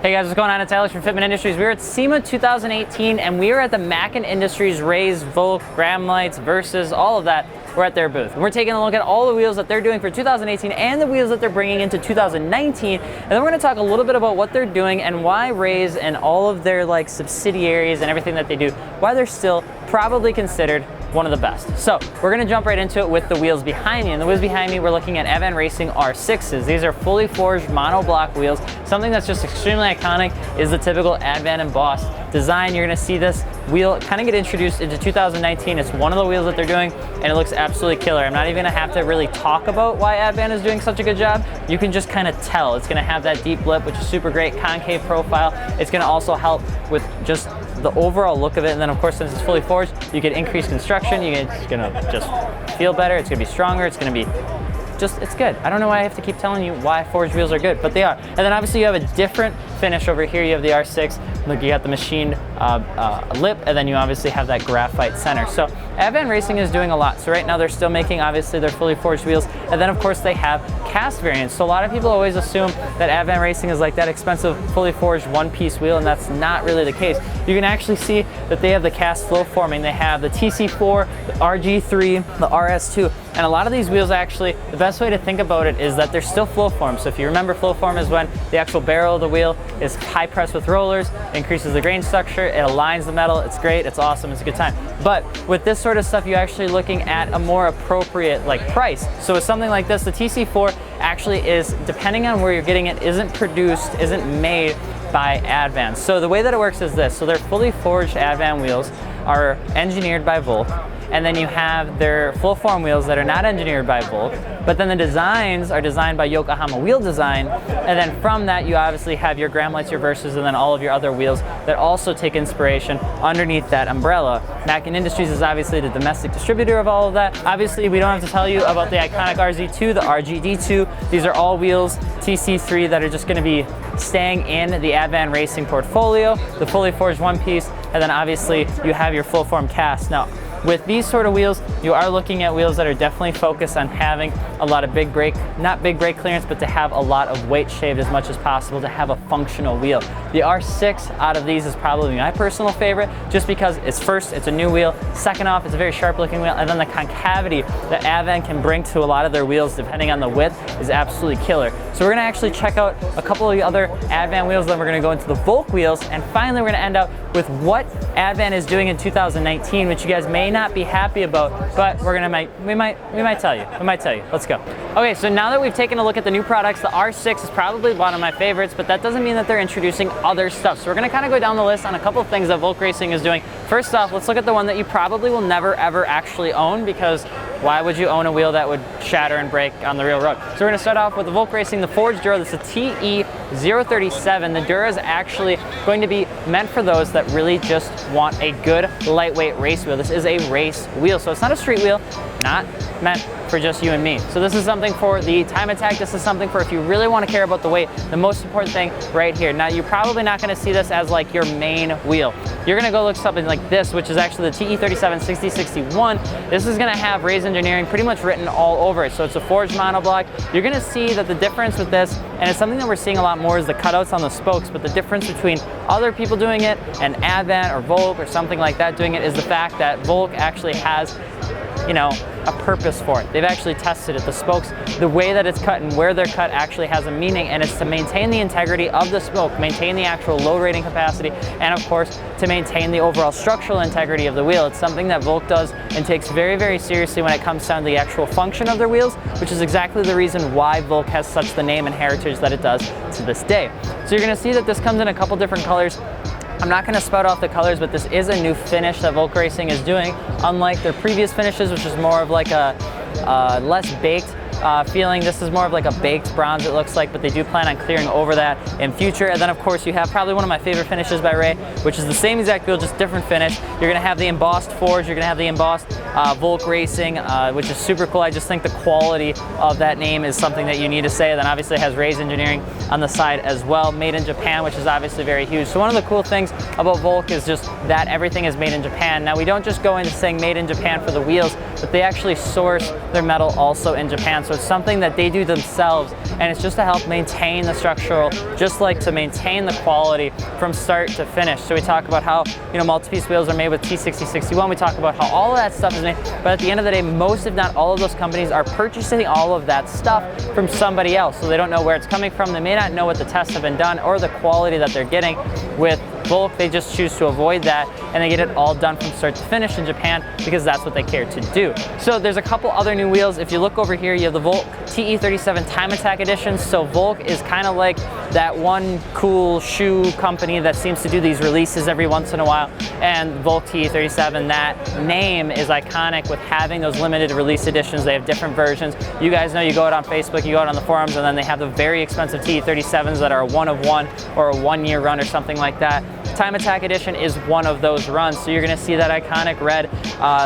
Hey guys, what's going on? It's Alex from Fitment Industries. We're at SEMA 2018 and we are at the Mackin Industries RAYS, Volk, Graham Lights, Versus, all of that. We're at their booth. And we're taking a look at all the wheels that they're doing for 2018 and the wheels that they're bringing into 2019. And then we're gonna talk a little bit about what they're doing and why RAYS and all of their subsidiaries and everything that they do, why they're still probably considered one of the best. So we're gonna jump right into it with the wheels behind me. And the wheels behind me, we're looking at Advan Racing R6s. These are fully forged monoblock wheels. Something that's just extremely iconic is the typical Advan embossed design. You're gonna see this wheel kind of get introduced into 2019. It's one of the wheels that they're doing and it looks absolutely killer. I'm not even gonna have to really talk about why Advan is doing such a good job. You can just kind of tell. It's gonna have that deep lip, which is super great, concave profile. It's gonna also help with just the overall look of it, and then of course since it's fully forged, you get increased construction, it's gonna just feel better, it's gonna be stronger, it's gonna be just, it's good. I don't know why I have to keep telling you why forged wheels are good, but they are. And then obviously you have a different finish over here. You have the R6, look, you got the machined lip, and then you obviously have that graphite center. So Advan Racing is doing a lot. So right now they're still making obviously their fully forged wheels, and then of course they have cast variants. So a lot of people always assume that Advan Racing is like that expensive fully forged one-piece wheel, and that's not really the case. You can actually see that they have the cast flow forming. They have the TC4, the RG3, the RS2, and a lot of these wheels actually, the best way to think about it is that they're still flow form. So if you remember, flow form is when the actual barrel of the wheel is high pressed with rollers, increases the grain structure, it aligns the metal, it's great, it's awesome, it's a good time. But with this sort of stuff, you're actually looking at a more appropriate price. So with something like this, the TC4 actually is, depending on where you're getting it, isn't made by Advan. So the way that it works is this. So their fully forged Advan wheels are engineered by Volk, and then you have their full form wheels that are not engineered by Volk, but then the designs are designed by Yokohama Wheel Design, and then from that you obviously have your Graham Lights, your Versus, and then all of your other wheels that also take inspiration underneath that umbrella. Mackin Industries is obviously the domestic distributor of all of that. Obviously we don't have to tell you about the iconic RZ2, the RGD2. These are all wheels, TC3, that are just going to be staying in the Advan Racing portfolio, the fully forged one piece, and then obviously you have your full form cast. Now, with these sort of wheels, you are looking at wheels that are definitely focused on having a lot of not big brake clearance, but to have a lot of weight shaved as much as possible, to have a functional wheel. The R6 out of these is probably my personal favorite, just because it's a new wheel. Second off, it's a very sharp looking wheel, and then the concavity that Advan can bring to a lot of their wheels, depending on the width, is absolutely killer. So we're gonna actually check out a couple of the other Advan wheels, then we're gonna go into the Volk wheels, and finally we're gonna end up with what Advan is doing in 2019, which you guys may not be happy about, but we might tell you. Let's go. Okay, so now that we've taken a look at the new products, the R6 is probably one of my favorites, but that doesn't mean that they're introducing other stuff. So we're gonna kind of go down the list on a couple of things that Volk Racing is doing. First off, let's look at the one that you probably will never ever actually own, because why would you own a wheel that would shatter and break on the real road? So we're gonna start off with the Volk Racing, the Forged Dura. This is a TE037. The Dura is actually going to be meant for those that really just want a good lightweight race wheel. This is a race wheel, so it's not a street wheel, not meant for just you and me. So this is something for the time attack. This is something for if you really want to care about the weight, the most important thing right here. Now, you're probably not going to see this as your main wheel. You're going to go look something like this, which is actually the TE37 6061. This is going to have RAYS Engineering pretty much written all over it. So it's a forged monoblock. You're going to see that the difference with this, and it's something that we're seeing a lot more, is the cutouts on the spokes, but the difference between other people doing it and Advan or Volk or something like that doing it is the fact that Volk actually has a purpose for it. They've actually tested it. The spokes, the way that it's cut and where they're cut actually has a meaning, and it's to maintain the integrity of the spoke, maintain the actual load rating capacity, and of course to maintain the overall structural integrity of the wheel. It's something that Volk does and takes very, very seriously when it comes down to the actual function of their wheels, which is exactly the reason why Volk has such the name and heritage that it does to this day. So you're going to see that this comes in a couple different colors. I'm not going to spout off the colors, but this is a new finish that Volk Racing is doing, unlike their previous finishes, which is more of a less baked feeling. This is more of a baked bronze, it looks like, but they do plan on clearing over that in future. And then of course you have probably one of my favorite finishes by Ray, which is the same exact wheel, just different finish. You're going to have the embossed forge, you're going to have the embossed Volk Racing, which is super cool. I just think the quality of that name is something that you need to say. Then obviously it has RAYS Engineering on the side as well, made in Japan, which is obviously very huge. So one of the cool things about Volk is just that everything is made in Japan. Now we don't just go into saying made in Japan for the wheels, but they actually source their metal also in Japan. So it's something that they do themselves, and it's just to help maintain the structural, just like to maintain the quality from start to finish. So we talk about how, you know, multi-piece wheels are made with T6061. We talk about how all of that stuff is made, but at the end of the day, most if not all of those companies are purchasing all of that stuff from somebody else. So they don't know where it's coming from. They may not know what the tests have been done or the quality that they're getting. With Volk, they just choose to avoid that, and they get it all done from start to finish in Japan because that's what they care to do. So there's a couple other new wheels. If you look over here, you have the Volk TE37 Time Attack Edition. So Volk is kind of like that one cool shoe company that seems to do these releases every once in a while, and Volk TE37, that name is iconic with having those limited release editions. They have different versions. You guys know, you go out on Facebook, you go out on the forums, and then they have the very expensive TE37s that are a 1 of 1 or a 1 year run or something like that. Time Attack Edition is one of those runs. So you're gonna see that iconic red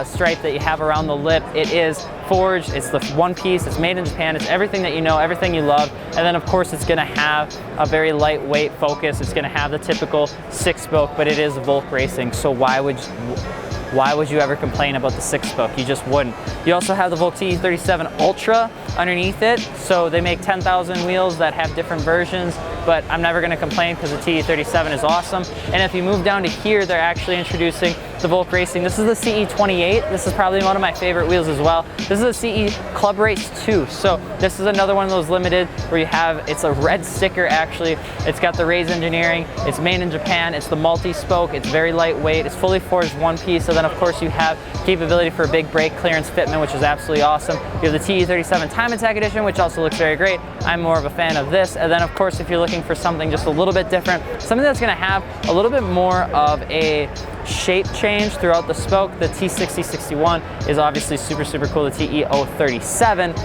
stripe that you have around the lip. It is forged, it's the one piece, it's made in Japan, it's everything that you know, everything you love. And then of course it's gonna have a very lightweight focus. It's gonna have the typical 6-spoke, but it is Volk Racing. So why would you ever complain about the 6-spoke? You just wouldn't. You also have the Volk TE37 Ultra underneath it. So they make 10,000 wheels that have different versions, but I'm never gonna complain because the TE37 is awesome. And if you move down to here, they're actually introducing the Volk Racing. This is the CE28. This is probably one of my favorite wheels as well. This is a CE Club Race 2. So this is another one of those limited where you have, it's a red sticker actually. It's got the RAYS engineering. It's made in Japan. It's the multi-spoke. It's very lightweight. It's fully forged one piece. So then of course you have capability for a big brake clearance fitment, which is absolutely awesome. You have the TE37 Time Attack Edition, which also looks very great. I'm more of a fan of this. And then of course, if you're looking for something just a little bit different, something that's gonna have a little bit more of a shape change throughout the spoke, the T6061 is obviously super, super cool, the TE037.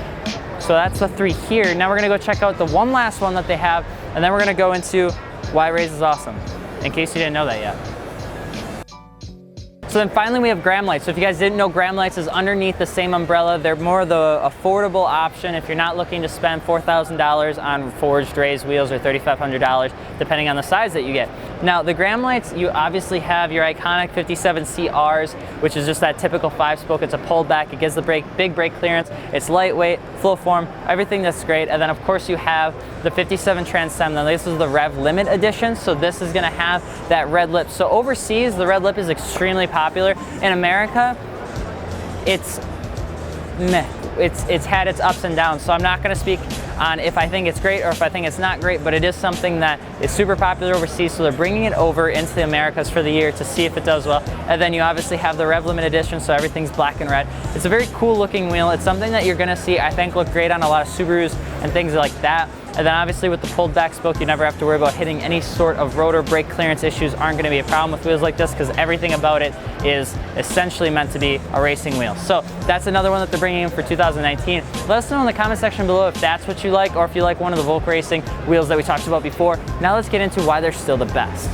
So that's the 3 here. Now we're gonna go check out the one last one that they have, and then we're gonna go into why RAYS is awesome, in case you didn't know that yet. So then finally we have Graham lights. So if you guys didn't know, Graham lights is underneath the same umbrella. They're more the affordable option if you're not looking to spend $4,000 on forged RAYS wheels or $3,500, depending on the size that you get. Now the Graham lights, you obviously have your iconic 57CRs, which is just that typical 5-spoke. It's a pulled back, it gives the big brake clearance, it's lightweight, flow form, everything that's great. And then of course you have the 57 Transcend. Now this is the Rev Limit Edition, so this is gonna have that red lip. So overseas, the red lip is extremely popular. In America, it's meh. It's had its ups and downs, so I'm not going to speak on if I think it's great or if I think it's not great, but it is something that is super popular overseas, so they're bringing it over into the Americas for the year to see if it does well. And then you obviously have the Rev Limit Edition, so everything's black and red. It's a very cool looking wheel. It's something that you're going to see, I think, look great on a lot of Subarus and things like that. And then obviously with the pulled back spoke, you never have to worry about hitting any sort of rotor brake clearance issues. Aren't going to be a problem with wheels like this because everything about it is essentially meant to be a racing wheel. So that's another one that they're bringing in for 2019. Let us know in the comment section below if that's what you like, or if you like one of the Volk Racing wheels that we talked about before. Now let's get into why they're still the best.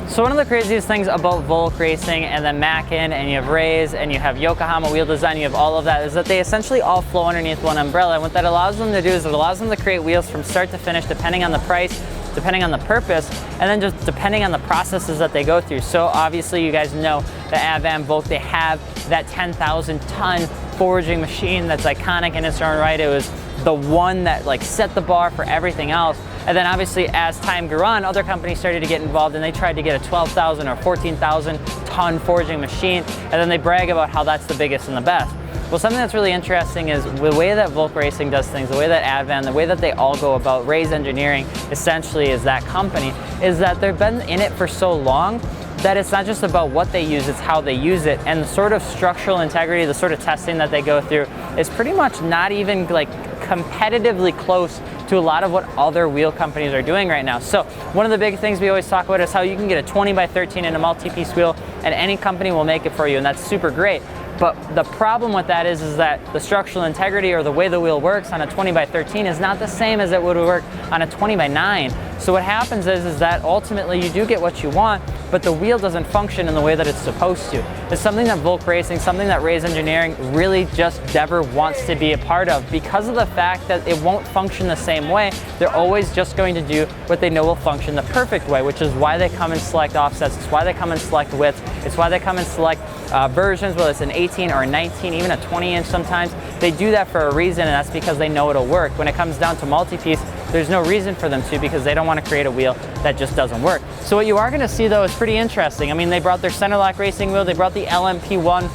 So one of the craziest things about Volk Racing and then Mackin, and you have RAYS and you have Yokohama Wheel Design, you have all of that, is that they essentially all flow underneath one umbrella. And what that allows them to do is it allows them to create wheels from start to finish, depending on the price, depending on the purpose, and then just depending on the processes that they go through. So obviously you guys know that Advan, Volk, they have that 10,000 ton forging machine that's iconic in its own right. It was the one that like set the bar for everything else. And then obviously as time grew on, other companies started to get involved and they tried to get a 12,000 or 14,000 ton forging machine, and then they brag about how that's the biggest and the best. Well, something that's really interesting is the way that Volk Racing does things, the way that Advan, the way that they all go about RAYS engineering, essentially is that company, is that they've been in it for so long that it's not just about what they use, it's how they use it. And the sort of structural integrity, the sort of testing that they go through is pretty much not even like competitively close to a lot of what other wheel companies are doing right now. So one of the big things we always talk about is how you can get a 20 by 13 in a multi-piece wheel and any company will make it for you, and that's super great. But the problem with that is that the structural integrity or the way the wheel works on a 20 by 13 is not the same as it would work on a 20 by 9. So what happens is that ultimately you do get what you want, but the wheel doesn't function in the way that it's supposed to. It's something that Volk Racing, something that RAYS Engineering really just never wants to be a part of because of the fact that it won't function the same way. They're always just going to do what they know will function the perfect way, which is why they come and select offsets. It's why they come and select widths. It's why they come and select versions, whether it's an 18 or a 19, even a 20-inch sometimes. They do that for a reason, and that's because they know it'll work. When it comes down to multi-piece, there's no reason for them to, because they don't want to create a wheel that just doesn't work. So what you are going to see though is pretty interesting. I mean, they brought their center lock racing wheel, they brought the LMP1.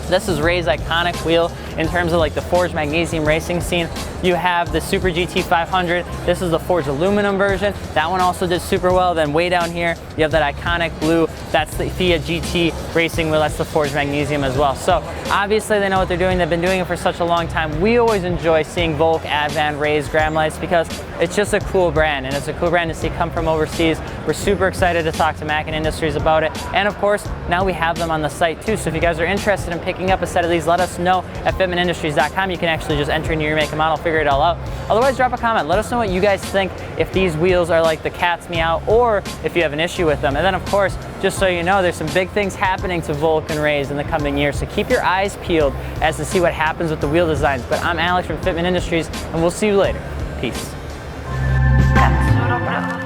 This is RAY's iconic wheel in terms of like the forged magnesium racing scene. You have the Super GT 500. This is the forged aluminum version. That one also did super well. Then way down here, you have that iconic blue. That's the Fiat GT racing wheel. That's the forged magnesium as well. So obviously they know what they're doing. They've been doing it for such a long time. We always enjoy seeing Volk, Advan, RAYS, Graham Lights, because it's just a cool brand, and it's a cool brand to see come from overseas. We're super excited to talk to Mackin Industries about it. And of course, now we have them on the site too. So if you guys are interested in picking up a set of these, let us know at fitmentindustries.com. You can actually just enter in your make and model, figure it all out. Otherwise, drop a comment. Let us know what you guys think, if these wheels are like the cat's meow, or if you have an issue with them. And then of course, just so you know, there's some big things happening to Volk and RAYS in the coming years. So keep your eyes peeled as to see what happens with the wheel designs. But I'm Alex from Fitment Industries, and we'll see you later. Peace. KATSURO.